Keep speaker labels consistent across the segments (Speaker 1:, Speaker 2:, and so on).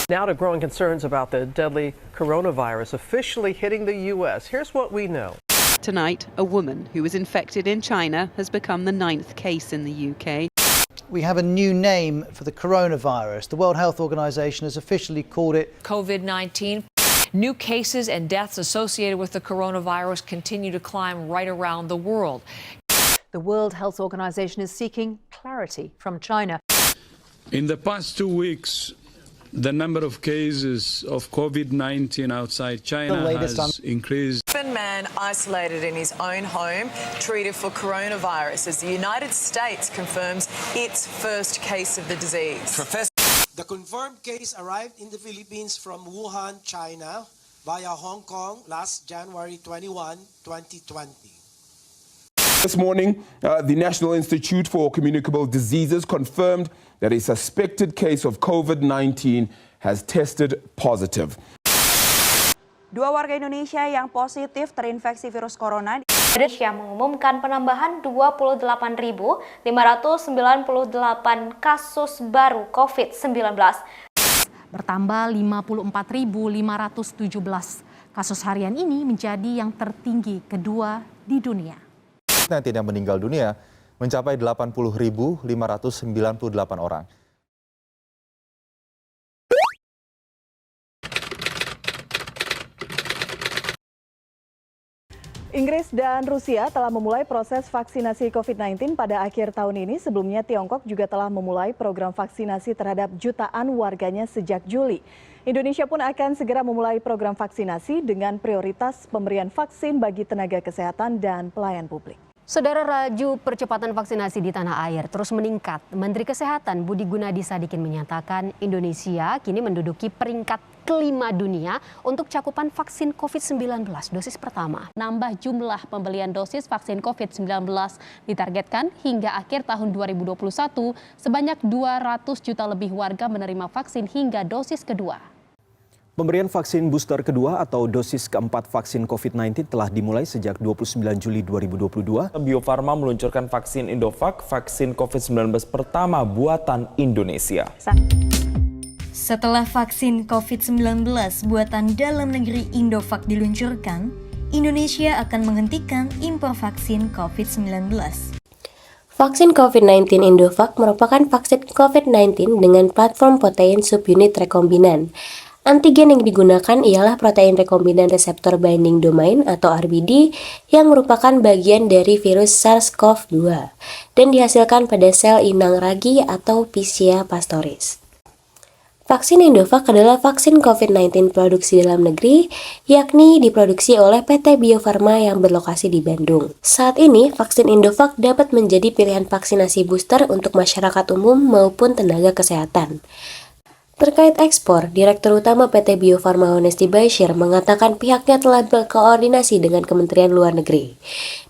Speaker 1: Now to growing concerns about the deadly coronavirus officially hitting the U.S. Here's what we know.
Speaker 2: Tonight, a woman who was infected in China has become the 9th case in the UK.
Speaker 3: We have a new name for the coronavirus. The World Health Organization has officially called it
Speaker 4: COVID-19. New cases and deaths associated with the coronavirus continue to climb right around the world.
Speaker 5: The World Health Organization is seeking clarity from China.
Speaker 6: In the past 2 weeks, the number of cases of COVID-19 outside China has increased.
Speaker 7: One man isolated in his own home, treated for coronavirus, as the United States confirms its first case of the disease.
Speaker 8: The confirmed case arrived in the Philippines from Wuhan, China, via Hong Kong last January 21, 2020.
Speaker 9: This morning, the National Institute for Communicable Diseases confirmed that a suspected case of COVID-19 has tested positive.
Speaker 10: Dua warga Indonesia yang positif terinfeksi virus corona. Indonesia mengumumkan penambahan 28.598 kasus baru COVID-19.
Speaker 11: Bertambah 54.517 kasus harian ini menjadi yang tertinggi kedua di dunia.
Speaker 12: COVID-19 yang meninggal dunia mencapai 80.598 orang.
Speaker 13: Inggris dan Rusia telah memulai proses vaksinasi COVID-19 pada akhir tahun ini. Sebelumnya Tiongkok juga telah memulai program vaksinasi terhadap jutaan warganya sejak Juli. Indonesia pun akan segera memulai program vaksinasi dengan prioritas pemberian vaksin bagi tenaga kesehatan dan pelayan publik.
Speaker 14: Saudara, laju percepatan vaksinasi di tanah air terus meningkat. Menteri Kesehatan Budi Gunadi Sadikin menyatakan Indonesia kini menduduki peringkat kelima dunia untuk cakupan vaksin COVID-19 dosis pertama.
Speaker 11: Nambah jumlah pembelian dosis vaksin COVID-19 ditargetkan hingga akhir tahun 2021 sebanyak 200 juta lebih warga menerima vaksin hingga dosis kedua.
Speaker 15: Pemberian vaksin booster kedua atau dosis keempat vaksin COVID-19 telah dimulai sejak 29 Juli 2022.
Speaker 16: Bio Farma meluncurkan vaksin Indovac, vaksin COVID-19 pertama buatan Indonesia.
Speaker 17: Setelah vaksin COVID-19 buatan dalam negeri Indovac diluncurkan, Indonesia akan menghentikan impor vaksin COVID-19.
Speaker 18: Vaksin COVID-19 Indovac merupakan vaksin COVID-19 dengan platform protein subunit rekombinan. Antigen yang digunakan ialah protein rekombinan reseptor binding domain atau RBD yang merupakan bagian dari virus SARS-CoV-2 dan dihasilkan pada sel inang ragi atau Pichia pastoris. Vaksin Indovac adalah vaksin COVID-19 produksi dalam negeri, yakni diproduksi oleh PT Bio Farma yang berlokasi di Bandung. Saat ini, vaksin Indovac dapat menjadi pilihan vaksinasi booster untuk masyarakat umum maupun tenaga kesehatan. Terkait ekspor, Direktur Utama PT Bio Farma Honesty Bashir mengatakan pihaknya telah berkoordinasi dengan Kementerian Luar Negeri.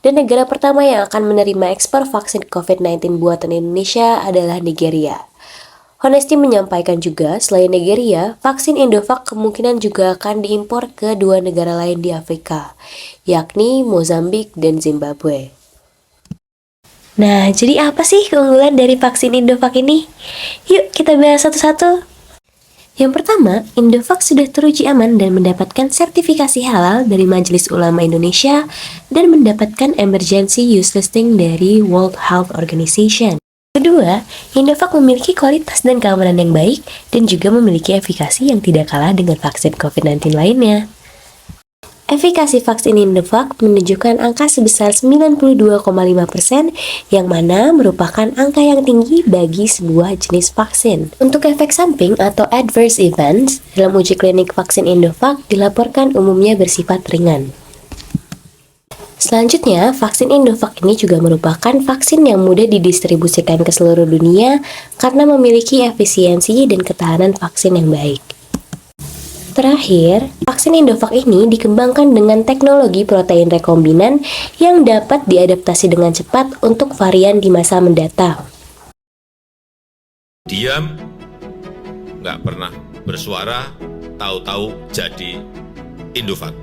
Speaker 18: Dan negara pertama yang akan menerima ekspor vaksin COVID-19 buatan Indonesia adalah Nigeria. Honesty menyampaikan juga, selain Nigeria, vaksin Indovac kemungkinan juga akan diimpor ke dua negara lain di Afrika, yakni Mozambik dan Zimbabwe. Nah, jadi apa sih keunggulan dari vaksin Indovac ini? Yuk kita bahas satu-satu. Yang pertama, Indovac sudah teruji aman dan mendapatkan sertifikasi halal dari Majelis Ulama Indonesia dan mendapatkan emergency use listing dari World Health Organization. Kedua, Indovac memiliki kualitas dan keamanan yang baik dan juga memiliki efikasi yang tidak kalah dengan vaksin COVID-19 lainnya. Efikasi vaksin Indovac menunjukkan angka sebesar 92,5%, yang mana merupakan angka yang tinggi bagi sebuah jenis vaksin. Untuk efek samping atau adverse events, dalam uji klinik vaksin Indovac dilaporkan umumnya bersifat ringan. Selanjutnya, vaksin Indovac ini juga merupakan vaksin yang mudah didistribusikan ke seluruh dunia karena memiliki efisiensi dan ketahanan vaksin yang baik. Terakhir, vaksin Indovac ini dikembangkan dengan teknologi protein rekombinan yang dapat diadaptasi dengan cepat untuk varian di masa mendatang.
Speaker 19: Diam, nggak pernah bersuara, tahu-tahu jadi Indovac.